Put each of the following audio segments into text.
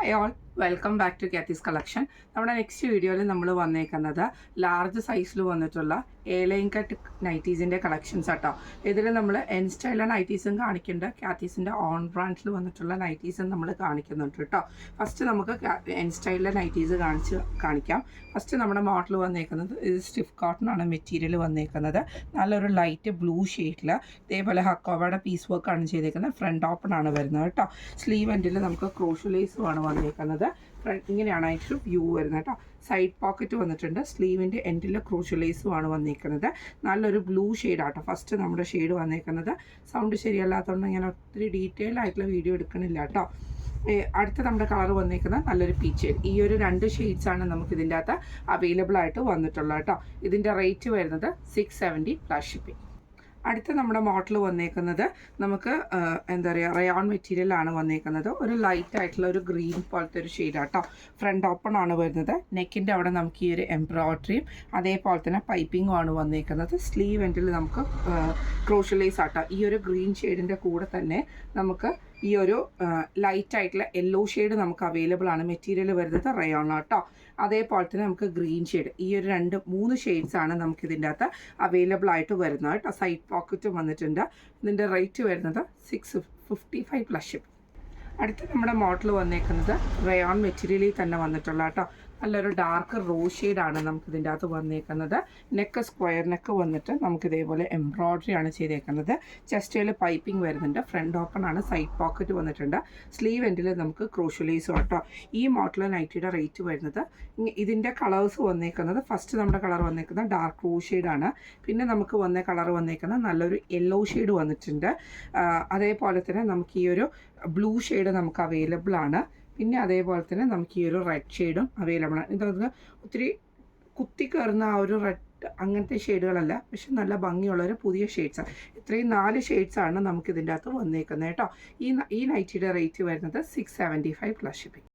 Hi all, welcome back to Kathy's Collection. നമ്മുടെ next വീഡിയോയിൽ നമ്മൾ വന്നേക്കുന്നത് ലാർജ് സൈസിൽ വന്നിട്ടുള്ള എലൈൻ കട്ട് നൈറ്റീസിൻ്റെ കളക്ഷൻസ് ആട്ടോ. ഇതിൽ നമ്മൾ എൻ സ്റ്റൈല നൈറ്റീസും കാണിക്കുന്നുണ്ട്, കാത്തീസിൻ്റെ ഓൺ ബ്രാൻഡിൽ വന്നിട്ടുള്ള നൈറ്റീസും നമ്മൾ കാണിക്കുന്നുണ്ട് കേട്ടോ. ഫസ്റ്റ് നമുക്ക് എൻ സ്റ്റൈലിലെ നൈറ്റീസ് കാണിക്കാം. ഫസ്റ്റ് നമ്മുടെ മോഡൽ വന്നേക്കുന്നത് ഇത് സ്റ്റിഫ് കോട്ടൺ ആണ് മെറ്റീരിയൽ വന്നേക്കുന്നത്. നല്ലൊരു ലൈറ്റ് ബ്ലൂ ഷെയ്ഡിൽ ഇതേപോലെ ഹക്കോവയുടെ പീസ് വർക്കാണ് ചെയ്തേക്കുന്നത്. ഫ്രണ്ട് ഓപ്പൺ ആണ് വരുന്നത് കേട്ടോ. സ്ലീവ് എൻഡിൽ നമുക്ക് ക്രോഷ്യലേസുമാണ് വന്നേക്കുന്നത്. ഇങ്ങനെയാണ് അതിൻ്റെ വ്യൂ വരുന്നത് കേട്ടോ. സൈഡ് പോക്കറ്റ് വന്നിട്ടുണ്ട്. സ്ലീവിൻ്റെ എൻഡിൽ ക്രൂഷ്യലേസുമാണ് വന്നിരിക്കുന്നത്. നല്ലൊരു ബ്ലൂ ഷെയ്ഡാട്ടോ ഫസ്റ്റ് നമ്മുടെ ഷെയ്ഡ് വന്നേക്കുന്നത്. സൗണ്ട് ശരിയല്ലാത്തതുകൊണ്ട് ഞാൻ ഒത്തിരി ഡീറ്റെയിൽ ആയിട്ടുള്ള വീഡിയോ എടുക്കണില്ല കേട്ടോ. അടുത്ത നമ്മുടെ കളർ വന്നിരിക്കുന്നത് നല്ലൊരു പീച്ച് ഷെയ്ഡ്. ഈ ഒരു 2 ഷെയ്ഡ്സാണ് നമുക്ക് ഇതിൻ്റെ അകത്ത് അവൈലബിൾ ആയിട്ട് വന്നിട്ടുള്ളത് കേട്ടോ. ഇതിൻ്റെ റേറ്റ് വരുന്നത് 670 പ്ലസ് ഷിപ്പിംഗ്. അടുത്ത നമ്മുടെ മോഡൽ വന്നേക്കുന്നത് നമുക്ക് എന്താ പറയുക റയോൺ മെറ്റീരിയലാണ് വന്നേക്കുന്നത്. ഒരു ലൈറ്റ് ആയിട്ടുള്ള ഒരു ഗ്രീൻ പോലത്തെ ഒരു ഷെയ്ഡാട്ടോ. ഫ്രണ്ട് ഓപ്പൺ ആണ് വരുന്നത്. നെക്കിൻ്റെ അവിടെ നമുക്ക് ഈ ഒരു എംബ്രോയ്ഡറിയും അതേപോലെ തന്നെ പൈപ്പിങ്ങും ആണ് വന്നേക്കുന്നത്. സ്ലീവ് എൻഡിൽ നമുക്ക് ക്രോഷ്യലേസ് ആട്ടോ. ഈ ഒരു ഗ്രീൻ ഷെയ്ഡിൻ്റെ കൂടെ തന്നെ നമുക്ക് ഈ ഒരു ലൈറ്റ് ആയിട്ടുള്ള യെല്ലോ ഷെയ്ഡ് നമുക്ക് അവൈലബിൾ ആണ്. മെറ്റീരിയൽ വരുന്നത് റയോൺ ആട്ടോ. അതേപോലെ തന്നെ നമുക്ക് ഗ്രീൻ ഷെയ്ഡ് ഈ ഒരു 2-3 ഷെയ്ഡ്സാണ് നമുക്ക് ഇതിൻ്റെ അകത്ത് അവൈലബിൾ ആയിട്ട് വരുന്നത് കേട്ടോ. സൈഡ് പോക്കറ്റും വന്നിട്ടുണ്ട്. ഇതിൻ്റെ റേറ്റ് വരുന്നത് 655 പ്ലസ് ഷിപ്പ്. അടുത്ത നമ്മുടെ മോഡൽ വന്നേക്കുന്നത് റയോൺ മെറ്റീരിയലിൽ തന്നെ വന്നിട്ടുള്ള കേട്ടോ. നല്ലൊരു ഡാർക്ക് റോസ് ഷെയ്ഡാണ് നമുക്ക് ഇതിൻ്റെ അകത്ത് വന്നേക്കുന്നത്. നെക്ക് സ്ക്വയർ നെക്ക് വന്നിട്ട് നമുക്ക് ഇതേപോലെ എംബ്രോയ്ഡറി ആണ് ചെയ്തേക്കുന്നത്. ചെസ്റ്റിൽ പൈപ്പിംഗ് വരുന്നുണ്ട്. ഫ്രണ്ട് ഓപ്പൺ ആണ്. സൈഡ് പോക്കറ്റ് വന്നിട്ടുണ്ട്. സ്ലീവ് എൻഡിൽ നമുക്ക് ക്രോഷ്യലേസും കേട്ടോ. ഈ മോഡൽ നൈറ്റിയുടെ റേറ്റ് വരുന്നത് ഇതിൻ്റെ കളേഴ്സ് വന്നേക്കുന്നത് ഫസ്റ്റ് നമ്മുടെ കളർ വന്നേക്കുന്നത് ഡാർക്ക് റോസ് ഷെയ്ഡാണ്. പിന്നെ നമുക്ക് വന്ന കളർ വന്നേക്കുന്നത് നല്ലൊരു യെല്ലോ ഷെയ്ഡ് വന്നിട്ടുണ്ട്. അതേപോലെ തന്നെ നമുക്ക് ഈ ഒരു ബ്ലൂ ഷെയ്ഡ് നമുക്ക് അവൈലബിൾ ആണ്. പിന്നെ അതേപോലെ തന്നെ നമുക്ക് ഈ ഒരു റെഡ് ഷെയ്ഡും അവൈലബിൾ ആണ്. ഇതൊക്കെ ഒത്തിരി കുത്തി കയറുന്ന ആ ഒരു റെഡ് അങ്ങനത്തെ ഷെയ്ഡുകളല്ല, പക്ഷെ നല്ല ഭംഗിയുള്ളൊരു പുതിയ ഷെയ്ഡ്സാണ്. ഇത്രയും 4 ഷെയ്ഡ്സാണ് നമുക്ക് ഇതിൻ്റെ അകത്ത് വന്നേക്കുന്നത് കേട്ടോ. ഈ നൈറ്റിയുടെ റേറ്റ് വരുന്നത് 675 പ്ലസ് ഷിപ്പിംഗ്.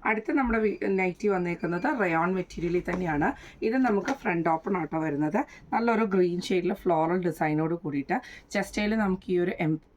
അടുത്ത നമ്മുടെ നൈറ്റി വന്നേക്കുന്നത് റയോൺ മെറ്റീരിയലിൽ തന്നെയാണ്. ഇത് നമുക്ക് ഫ്രണ്ട് ഓപ്പൺ ആട്ടോ വരുന്നത്. നല്ലൊരു ഗ്രീൻ ഷെയ്ഡിൽ ഫ്ലോറൽ ഡിസൈനോട് കൂടിയിട്ട് ചെസ്റ്റയിൽ നമുക്ക്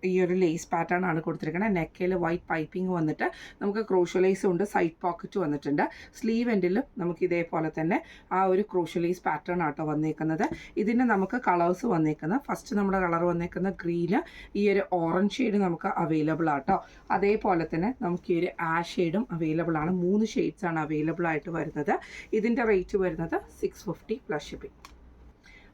ഈ ഒരു ലേസ് പാറ്റേൺ ആണ് കൊടുത്തിരിക്കുന്നത്. നെക്കയിൽ വൈറ്റ് പൈപ്പിംഗ് വന്നിട്ട് നമുക്ക് ക്രോഷ്യലേസും ഉണ്ട്. സൈഡ് പോക്കറ്റ് വന്നിട്ടുണ്ട്. സ്ലീവ് എൻഡിലും നമുക്ക് ഇതേപോലെ തന്നെ ആ ഒരു ക്രോഷ്യലേസ് പാറ്റേൺ ആട്ടോ വന്നേക്കുന്നത്. ഇതിന് നമുക്ക് കളേഴ്സ് വന്നേക്കുന്നത് ഫസ്റ്റ് നമ്മുടെ കളർ വന്നേക്കുന്ന ഗ്രീന്, ഈ ഒരു ഓറഞ്ച് ഷെയ്ഡ് നമുക്ക് അവൈലബിൾ ആട്ടോ. അതേപോലെ തന്നെ നമുക്ക് ഈ ഒരു ആഷ് ഷെയ്ഡും അവൈലബിൾ ആണ്. 3 ഷെയ്ഡ്സാണ് അവൈലബിൾ ആയിട്ട് വരുന്നത്. ഇതിൻ്റെ റേറ്റ് വരുന്നത് 650 പ്ലസ് ഷിപ്പിംഗ്.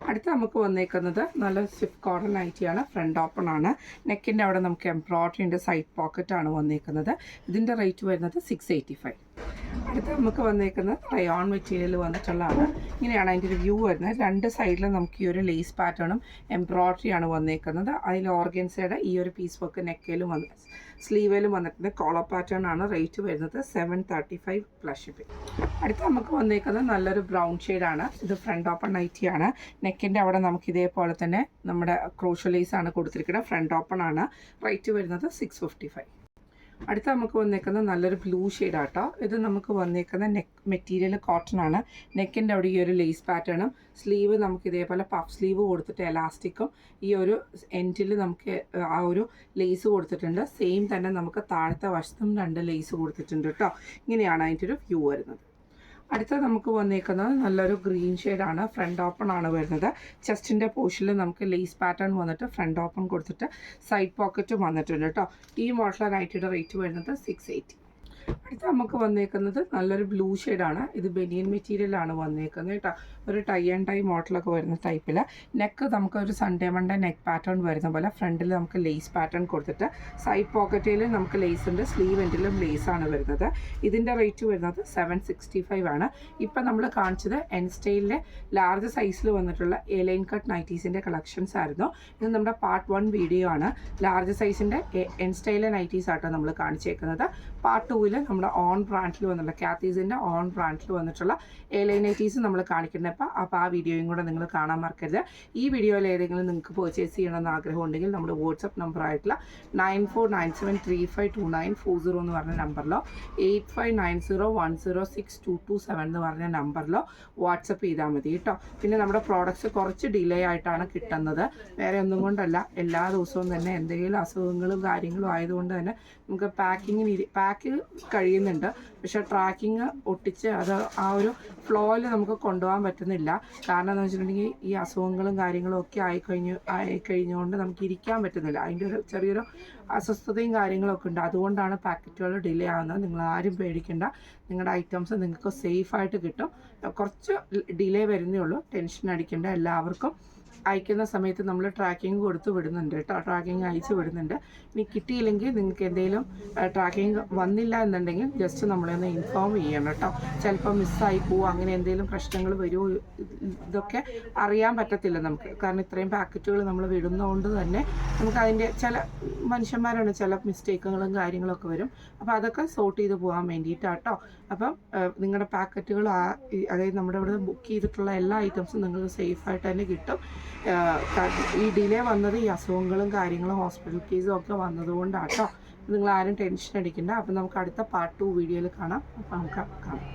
അടുത്ത് നമുക്ക് വന്നേക്കുന്നത് നല്ല സ്വിഫ്റ്റ് കോട്ടൺ നൈറ്റിയാണ്. ഫ്രണ്ട് ഓപ്പൺ ആണ്. നെക്കിൻ്റെ അവിടെ നമുക്ക് എംബ്രോയ്ഡറി ഉണ്ട്. സൈഡ് പോക്കറ്റാണ് വന്നേക്കുന്നത്. ഇതിൻ്റെ റേറ്റ് വരുന്നത് 685. അടുത്ത് നമുക്ക് വന്നേക്കുന്നത് റയോൺ മെറ്റീരിയൽ വന്നിട്ടുള്ളതാണ്. ഇങ്ങനെയാണ് അതിൻ്റെ ഒരു വ്യൂ വരുന്നത്. 2 സൈഡിലും നമുക്ക് ഈ ഒരു ലേസ് പാറ്റേണും എംബ്രോയ്ഡറിയാണ് വന്നേക്കുന്നത്. അതിൽ ഓർഗൻസയുടെ ഈ ഒരു പീസ് വർക്ക് നെക്കയിലും സ്ലീവിലും വന്നിട്ടുണ്ട്. കോളർ പാറ്റേൺ ആണ്. റേറ്റ് വരുന്നത് 735 പ്ലസ് ഷിപ്പിംഗ്. അടുത്ത് നമുക്ക് വന്നേക്കുന്നത് നല്ലൊരു ബ്രൗൺ ഷെയ്ഡാണ്. ഇത് ഫ്രണ്ട് ഓപ്പൺ നൈറ്റിയാണ്. നെക്കിൻ്റെ അവിടെ നമുക്ക് ഇതേപോലെ തന്നെ നമ്മുടെ ക്രോഷ്യലേസ് ആണ് കൊടുത്തിരിക്കുന്നത്. ഫ്രണ്ട് ഓപ്പൺ ആണ്. റേറ്റ് വരുന്നത് 655. അടുത്ത നമുക്ക് വന്നേക്കുന്നത് നല്ലൊരു ബ്ലൂ ഷെയ്ഡാട്ടോ. ഇത് നമുക്ക് വന്നേക്കുന്ന മെറ്റീരിയൽ കോട്ടൺ ആണ്. നെക്കിൻ്റെ അവിടെ ഈ ഒരു ലേസ് പാറ്റേണും സ്ലീവ് നമുക്ക് ഇതേപോലെ പഫ് സ്ലീവ് കൊടുത്തിട്ട് എലാസ്റ്റിക്കും ഈ ഒരു എൻഡിൽ നമുക്ക് ആ ഒരു ലേസ് കൊടുത്തിട്ടുണ്ട്. സെയിം തന്നെ നമുക്ക് താഴത്തെ വശത്തും 2 ലേസ് കൊടുത്തിട്ടുണ്ട് കേട്ടോ. ഇങ്ങനെയാണ് അതിൻ്റെ ഒരു വ്യൂ വരുന്നത്. അടുത്തത് നമുക്ക് വന്നേക്കുന്നത് നല്ലൊരു ഗ്രീൻ ഷെയ്ഡാണ്. ഫ്രണ്ട് ഓപ്പൺ ആണ് വരുന്നത്. ചെസ്റ്റിൻ്റെ പോർഷനിൽ നമുക്ക് ലേസ് പാറ്റേൺ വന്നിട്ട് ഫ്രണ്ട് ഓപ്പൺ കൊടുത്തിട്ട് സൈഡ് പോക്കറ്റും വന്നിട്ടുണ്ട് കേട്ടോ. ഈ മോഡൽ നൈറ്റിയുടെ റേറ്റ് വരുന്നത് 680. അടുത്ത നമുക്ക് വന്നേക്കുന്നത് നല്ലൊരു ബ്ലൂ ഷെയ്ഡാണ്. ഇത് ബനിയൻ മെറ്റീരിയലാണ് വന്നേക്കുന്നത് കേട്ടോ. ഒരു ടൈ ആൻഡ് ടൈ മോഡലൊക്കെ വരുന്ന ടൈപ്പിൽ നെക്ക് നമുക്ക് ഒരു സൺഡേ മൺഡേ നെക്ക് പാറ്റേൺ വരുന്ന പോലെ ഫ്രണ്ടിൽ നമുക്ക് ലേസ് പാറ്റേൺ കൊടുത്തിട്ട് സൈഡ് പോക്കറ്റിൽ നമുക്ക് ലേസ് ഉണ്ട്. സ്ലീവ് എൻഡിലും ലേസാണ് വരുന്നത്. ഇതിൻ്റെ റേറ്റ് വരുന്നത് 765 ആണ്. ഇപ്പം നമ്മൾ കാണിച്ചത് എൻ സ്റ്റൈലിലെ ലാർജ് സൈസിൽ വന്നിട്ടുള്ള എലൈൻ കട്ട് നൈറ്റീസിൻ്റെ കളക്ഷൻസ് ആയിരുന്നു. ഇത് നമ്മുടെ പാർട്ട് 1 വീഡിയോ ആണ്. ലാർജ് സൈസിൻ്റെ എൻ സ്റ്റൈലിലെ നൈറ്റീസ് ആട്ടോ നമ്മൾ കാണിച്ചേക്കുന്നത്. പാർട്ട് 2 നമ്മുടെ ഓൺ ബ്രാൻഡിൽ വന്നിട്ടുള്ള കാത്തീസിൻ്റെ ഓൺ ബ്രാൻഡിൽ വന്നിട്ടുള്ള എലൈൻ നൈറ്റീസ് നമ്മൾ കാണിക്കുന്നത്. അപ്പോൾ ആ വീഡിയോയും കൂടെ നിങ്ങൾ കാണാൻ മറക്കരുത്. ഈ വീഡിയോയിൽ ഏതെങ്കിലും നിങ്ങൾക്ക് പർച്ചേസ് ചെയ്യണമെന്ന് ആഗ്രഹം ഉണ്ടെങ്കിൽ നമ്മുടെ വാട്സപ്പ് നമ്പർ ആയിട്ടുള്ള 9497352940 എന്ന് പറഞ്ഞ നമ്പറിലോ 8590106227 എന്ന് പറഞ്ഞ നമ്പറിലോ വാട്സപ്പ് ചെയ്താൽ മതി കേട്ടോ. പിന്നെ നമ്മുടെ പ്രോഡക്റ്റ്സ് കുറച്ച് ഡിലേ ആയിട്ടാണ് കിട്ടുന്നത്. വേറെ ഒന്നും കൊണ്ടല്ല, എല്ലാ ദിവസവും തന്നെ എന്തെങ്കിലും അസുഖങ്ങളും കാര്യങ്ങളും ആയതുകൊണ്ട് തന്നെ നമുക്ക് പാക്ക് ട്രാക്ക് കഴിയുന്നുണ്ട്, പക്ഷേ ട്രാക്കിങ് ഒട്ടിച്ച് അത് ആ ഒരു ഫ്ലോയിൽ നമുക്ക് കൊണ്ടുപോകാൻ പറ്റുന്നില്ല. കാരണം എന്ന് വെച്ചിട്ടുണ്ടെങ്കിൽ ഈ അസുഖങ്ങളും കാര്യങ്ങളും ഒക്കെ ആയിക്കഴിഞ്ഞുകൊണ്ട് നമുക്ക് ഇരിക്കാൻ പറ്റുന്നില്ല. അതിൻ്റെ ഒരു ചെറിയൊരു അസ്വസ്ഥതയും കാര്യങ്ങളൊക്കെ ഉണ്ട്. അതുകൊണ്ടാണ് പാക്കറ്റുകൾ ഡിലേ ആവുന്നത്. നിങ്ങൾ ആരും പേടിക്കേണ്ട, നിങ്ങളുടെ ഐറ്റംസ് നിങ്ങൾക്ക് സേഫായിട്ട് കിട്ടും. കുറച്ച് ഡിലേ വരുന്നേ ഉള്ളൂ, ടെൻഷൻ അടിക്കേണ്ട. എല്ലാവർക്കും അയക്കുന്ന സമയത്ത് നമ്മൾ ട്രാക്കിംഗ് കൊടുത്ത് വിടുന്നുണ്ട് കേട്ടോ, ട്രാക്കിംഗ് അയച്ച് വിടുന്നുണ്ട്. ഇനി കിട്ടിയില്ലെങ്കിൽ നിങ്ങൾക്ക് എന്തെങ്കിലും ട്രാക്കിംഗ് വന്നില്ല എന്നുണ്ടെങ്കിൽ ജസ്റ്റ് നമ്മളെ ഒന്ന് ഇൻഫോം ചെയ്യണം കേട്ടോ. ചിലപ്പോൾ മിസ്സായി പോവും, അങ്ങനെ എന്തെങ്കിലും പ്രശ്നങ്ങൾ വരുമോ ഇതൊക്കെ അറിയാൻ പറ്റത്തില്ല നമുക്ക്. കാരണം ഇത്രയും പാക്കറ്റുകൾ നമ്മൾ വിടുന്നതുകൊണ്ട് തന്നെ നമുക്ക് അതിൻ്റെ ചില മനുഷ്യന്മാരാണ്, ചില മിസ്റ്റേക്കുകളും കാര്യങ്ങളൊക്കെ വരും. അപ്പോൾ അതൊക്കെ സോർട്ട് ചെയ്ത് പോകാൻ വേണ്ടിയിട്ടാട്ടോ. അപ്പം നിങ്ങളുടെ പാക്കറ്റുകൾ അതായത് നമ്മുടെ ഇവിടെ ബുക്ക് ചെയ്തിട്ടുള്ള എല്ലാ ഐറ്റംസും നിങ്ങൾക്ക് സേഫായിട്ട് തന്നെ കിട്ടും. ഈ ഡിലേ വന്നത് ഈ അസുഖങ്ങളും കാര്യങ്ങളും ഹോസ്പിറ്റൽ കേസും ഒക്കെ വന്നതുകൊണ്ടാട്ടോ. നിങ്ങൾ ആരും ടെൻഷൻ അടിക്കണ്ട. അപ്പം നമുക്ക് അടുത്ത പാർട്ട് 2 വീഡിയോയിൽ കാണാം. അപ്പം നമുക്ക് കാണാം.